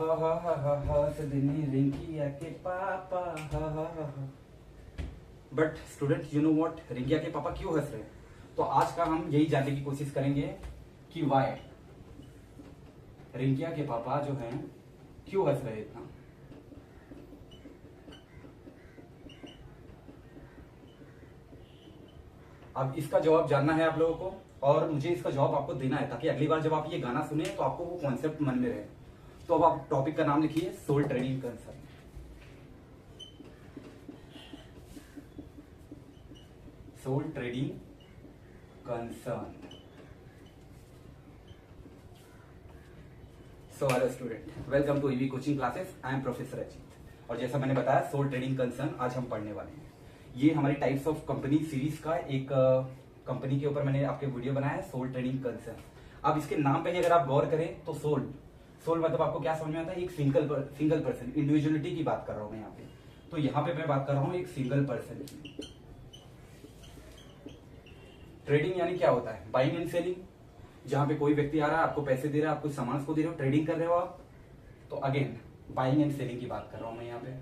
हा सदनी रिंकिया के पापा हा। But student you know what, Rinkiya के पापा क्यों हंस रहे हैं? तो आज का हम यही जानने की कोशिश करेंगे कि वाई रिंकिया के पापा जो हैं क्यों हंस रहे हैं इतना। अब इसका जवाब जानना है आप लोगों को और मुझे इसका जवाब आपको देना है ताकि अगली बार जब आप ये गाना सुने तो आपको वो कॉन्सेप्ट मन में रहे। तो अब आप टॉपिक का नाम लिखिए, sole trading concern. Sole trading concern. So hello student, welcome to EV coaching classes. I am professor Ajit और जैसा मैंने बताया सोल ट्रेडिंग कंसर्न आज हम पढ़ने वाले हैं। ये हमारी टाइप्स ऑफ कंपनी सीरीज का एक कंपनी के ऊपर मैंने आपके वीडियो बनाया है, सोल ट्रेडिंग कंसर्न। अब इसके नाम पे ही अगर आप गौर करें तो सोल मतलब आपको क्या समझ में आता है? एक सिंगल पर्सन, इंडिविजुअलिटी की बात कर रहा हूं मैं यहाँ पे। तो यहाँ पे मैं बात कर रहा हूँ एक सिंगल पर्सन की। ट्रेडिंग यानी क्या होता है? बाइंग एंड सेलिंग, जहां पे कोई व्यक्ति आ रहा है, आपको पैसे दे रहा है, आप कुछ सामान को दे रहे हो, ट्रेडिंग कर रहे हो आप। तो अगेन बाइंग एंड सेलिंग की बात कर रहा हूं मैं यहाँ पे।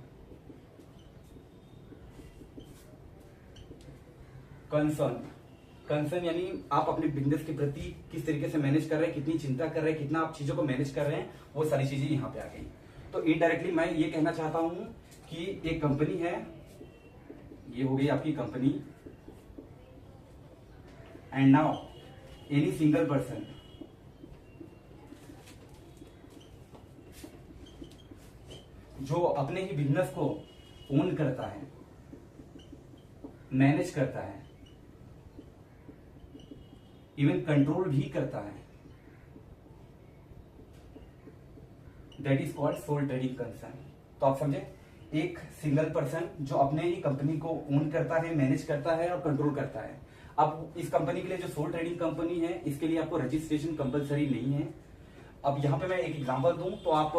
कंसर्न यानी आप अपने बिजनेस के प्रति किस तरीके से मैनेज कर रहे हैं, कितनी चिंता कर रहे हैं, कितना आप चीजों को मैनेज कर रहे हैं, वो सारी चीजें यहाँ पे आ गई। तो इनडायरेक्टली मैं ये कहना चाहता हूं कि एक कंपनी है, ये हो गई आपकी company, and now any single person जो अपने ही बिजनेस को ओन करता है, मैनेज करता है, इवन कंट्रोल भी करता है, that is called sole trading concern. तो आप समझे, एक सिंगल पर्सन जो अपने ही कंपनी को ओन करता है, मैनेज करता है और कंट्रोल करता है। अब इस कंपनी के लिए जो सोल ट्रेडिंग कंपनी है, इसके लिए आपको रजिस्ट्रेशन कंपलसरी नहीं है। अब यहां पे मैं एक एग्जांपल दूं तो आप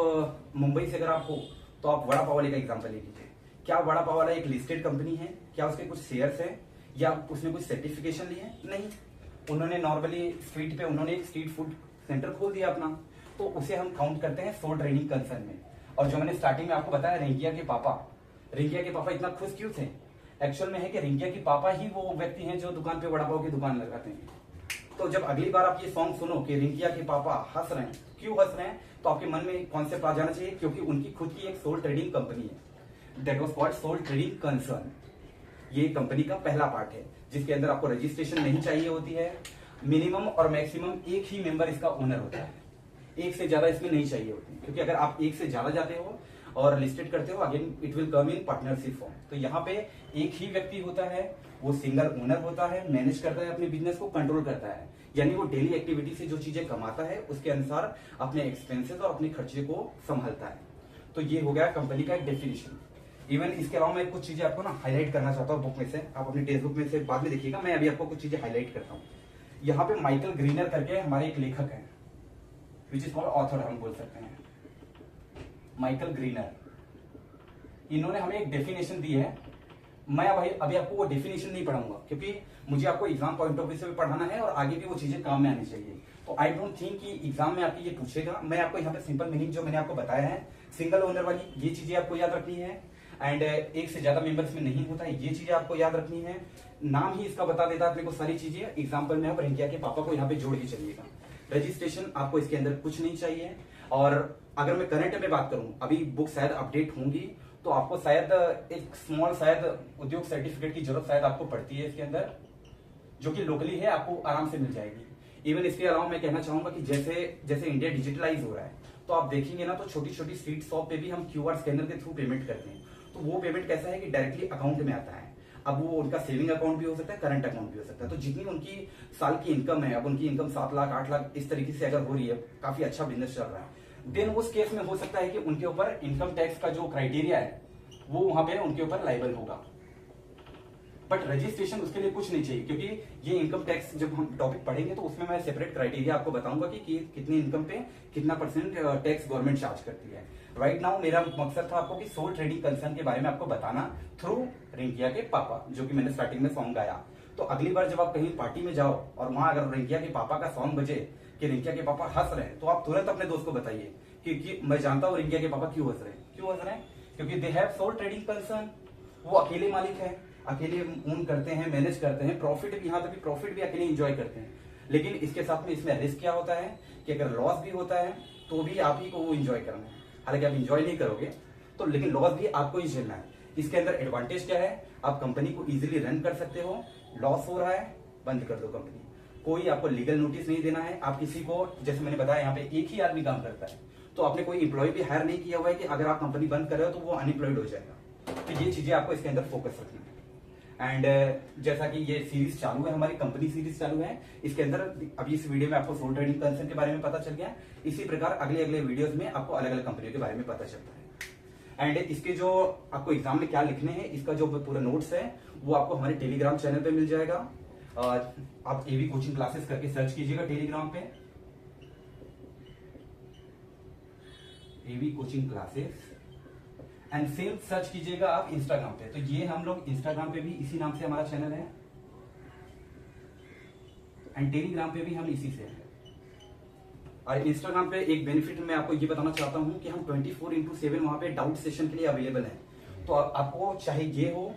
मुंबई से अगर आप हो तो आप वड़ा पाव वाले का एग्जांपल ले लीजिए। क्या वड़ा पाव वाला एक लिस्टेड कंपनी है? क्या उसके कुछ शेयर्स है या उसने कुछ सर्टिफिकेशन ली है? नहीं, उन्होंने नॉर्मली स्ट्रीट पे उन्होंने एक स्ट्रीट फूड सेंटर खोल दिया अपना, तो उसे हम काउंट करते हैं सोल ट्रेडिंग कंसर्न में। और जो मैंने स्टार्टिंग में आपको बताया, रिंकिया के पापा इतना खुश क्यों थे? एक्चुअल में है कि रिंकिया के पापा ही वो व्यक्ति हैं जो दुकान पे वड़ा पाव की दुकान लगाते हैं। तो जब अगली बार आप ये सॉन्ग सुनो कि रिंकिया के पापा हंस रहे हैं, क्यों हंस रहे हैं, तो आपके मन में कॉन्सेप्ट आ जाना चाहिए, क्योंकि उनकी खुद की एक सोल ट्रेडिंग कंपनी है, that was called sole trading concern. ये कंपनी का पहला पार्ट है जिसके अंदर आपको रजिस्ट्रेशन नहीं चाहिए होती है। मिनिमम और मैक्सिमम एक ही मेंबर इसका ओनर होता है, एक से ज्यादा इसमें नहीं चाहिए होती, क्योंकि अगर आप एक से ज्यादा जाते हो और लिस्टेड करते हो, again it will come in partnership form. तो यहाँ पे एक ही व्यक्ति होता है, वो सिंगल ओनर होता है, मैनेज करता है अपने बिजनेस को, कंट्रोल करता है, यानी वो डेली एक्टिविटी से जो चीजें कमाता है उसके अनुसार अपने एक्सपेंसेस और अपने खर्चे को संभालता है। तो ये हो गया कंपनी का एक डेफिनेशन। इवन इसके अलावा मैं कुछ चीजें आपको ना हाईलाइट करना चाहता हूँ बुक में से, आप अपनी टेक्स्ट बुक में से बाद में देखिएगा, मैं अभी आपको कुछ चीजें हाईलाइट करता हूँ। यहाँ पे माइकल ग्रीनर करके हमारे एक लेखक हैं, विच इज कॉल्ड ऑथर, हम बोल सकते हैं माइकल ग्रीनर। इन्होंने हमें एक डेफिनेशन दी है। मैं अभी आपको वो डेफिनेशन नहीं पढ़ाऊंगा, क्योंकि मुझे आपको एग्जाम पॉइंट ऑफ व्यू से भी पढ़ाना है और आगे भी वो चीजें काम में आनी चाहिए। तो आई डोंट थिंक कि एग्जाम में आपकी ये पूछेगा। मैं आपको यहाँ पे सिंपल मीनिंग जो मैंने आपको बताया है, सिंगल ओनर वाली ये चीजें आपको याद रखनी है, एंड एक से ज्यादा मेंबर्स में नहीं होता है, ये चीजें आपको याद रखनी है। नाम ही इसका बता देता है अपने को सारी चीजें। एग्जाम्पल में आप रिंकिया के पापा को यहाँ पे जोड़ के चलिएगा। रजिस्ट्रेशन आपको इसके अंदर कुछ नहीं चाहिए। और अगर मैं करंट में बात करूं, अभी बुक शायद अपडेट होंगी, तो आपको शायद एक स्मॉल शायद उद्योग सर्टिफिकेट की जरूरत शायद आपको पड़ती है इसके अंदर, जो कि लोकली है, आपको आराम से मिल जाएगी। इवन इसके अलावा मैं कहना चाहूंगा कि जैसे इंडिया डिजिटलाइज हो रहा है, तो आप देखेंगे ना, तो छोटी छोटी स्ट्रीट शॉप पे भी हम क्यूआर स्कैनर के थ्रू पेमेंट करते हैं। तो वो पेमेंट कैसा है कि डायरेक्टली अकाउंट में आता है। अब वो उनका सेविंग अकाउंट भी हो सकता है, करंट अकाउंट भी हो सकता है। तो जितनी उनकी साल की इनकम है, अब उनकी इनकम 7 लाख 8 लाख इस तरीके से अगर हो रही है, काफी अच्छा बिजनेस चल रहा है, देन उस केस में हो सकता है कि उनके ऊपर इनकम टैक्स का जो क्राइटेरिया है वो वहां पे उनके ऊपर लाइबल होगा। बट रजिस्ट्रेशन उसके लिए कुछ नहीं चाहिए, क्योंकि ये इनकम टैक्स जब हम टॉपिक पढ़ेंगे तो उसमें मैं सेपरेट क्राइटेरिया आपको बताऊंगा कि कितनी इनकम पे कितना परसेंट टैक्स गवर्नमेंट चार्ज करती है। राइट नाउ मेरा मकसद था आपको कि सोल ट्रेडिंग कंसर्न के बारे में आपको बताना थ्रू रिंकिया के पापा, जो कि मैंने स्टार्टिंग में सॉन्ग गाया। तो अगली बार जब आप कहीं पार्टी में जाओ और वहां अगर रिंकिया के पापा का सॉन्ग बजे, कि रिंकिया के पापा हंस रहे हैं, तो आप तुरंत अपने दोस्त को बताइए कि मैं जानता हूँ रिंकिया के पापा क्यों हंस रहे हैं। क्यों हंस रहे हैं? क्योंकि they have sole trading concern, वो अकेले मालिक है, अकेले ओन करते हैं, मैनेज करते हैं, प्रॉफिट भी, यहाँ तक प्रॉफिट भी अकेले एंजॉय करते हैं। लेकिन इसके साथ में इसमें रिस्क क्या होता है कि अगर लॉस भी होता है तो भी आप ही को वो एंजॉय करना है। हालांकि आप एंजॉय नहीं करोगे तो, लेकिन लॉस भी आपको ही झेलना है। इसके अंदर एडवांटेज क्या है, आप कंपनी को इजीली रन कर सकते हो। लॉस हो रहा है, बंद कर दो कंपनी, कोई आपको लीगल नोटिस नहीं देना है। आप किसी को, जैसे मैंने बताया यहाँ पे एक ही आदमी काम करता है, तो आपने कोई एम्प्लॉय भी हायर नहीं किया हुआ है कि अगर आप कंपनी बंद कर रहे हो तो वो अनएम्प्लॉयड हो जाएगा। तो ये चीजें आपको इसके अंदर फोकस रखनी है। एंड जैसा कि ये सीरीज चालू है, हमारी कंपनी सीरीज चालू है, इसके अंदर अभी इस वीडियो में आपको सोल ट्रेडिंग कंसर्न के बारे में पता चल गया। इसी प्रकार अगले अगले वीडियोस में आपको अलग अलग कंपनियों के बारे में पता चलता है। एंड इसके जो आपको एग्जाम में क्या लिखने हैं, इसका जो पूरा नोट्स है वो आपको हमारे टेलीग्राम चैनल पे मिल जाएगा। आप एवी कोचिंग क्लासेस करके सर्च कीजिएगा टेलीग्राम पे, AV coaching classes, and same search कीजिएगा आप इंस्टाग्राम पे। तो ये हम लोग इंस्टाग्राम पे भी इसी नाम से हमारा चैनल है, एंड टेलीग्राम पे भी हम इसी से हैं। और इंस्टाग्राम पे एक बेनिफिट मैं आपको ये बताना चाहता हूं कि हम 24/7 वहां पे डाउट सेशन के लिए अवेलेबल हैं। तो आपको चाहे ये हो,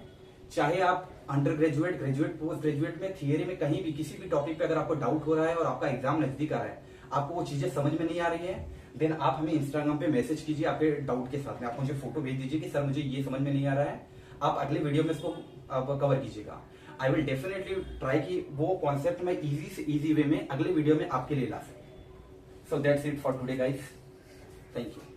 चाहे आप under graduate, graduate, post graduate में, थियरी में, कहीं भी किसी भी टॉपिक पे अगर आपको डाउट हो रहा है और आपका एग्जाम नजदीक आ रहा है, आपको वो चीजें समझ में नहीं आ रही है, देन आप हमें इंस्टाग्राम पे मैसेज कीजिए आपके डाउट के साथ में। आप मुझे फोटो भेज दीजिए कि सर मुझे ये समझ में नहीं आ रहा है, आप अगले वीडियो में इसको कवर कीजिएगा। आई विल डेफिनेटली ट्राई कि वो कॉन्सेप्ट मैं इजी से इजी वे में अगले वीडियो में आपके लिए ला सकूं। So that's it for today guys, thank you.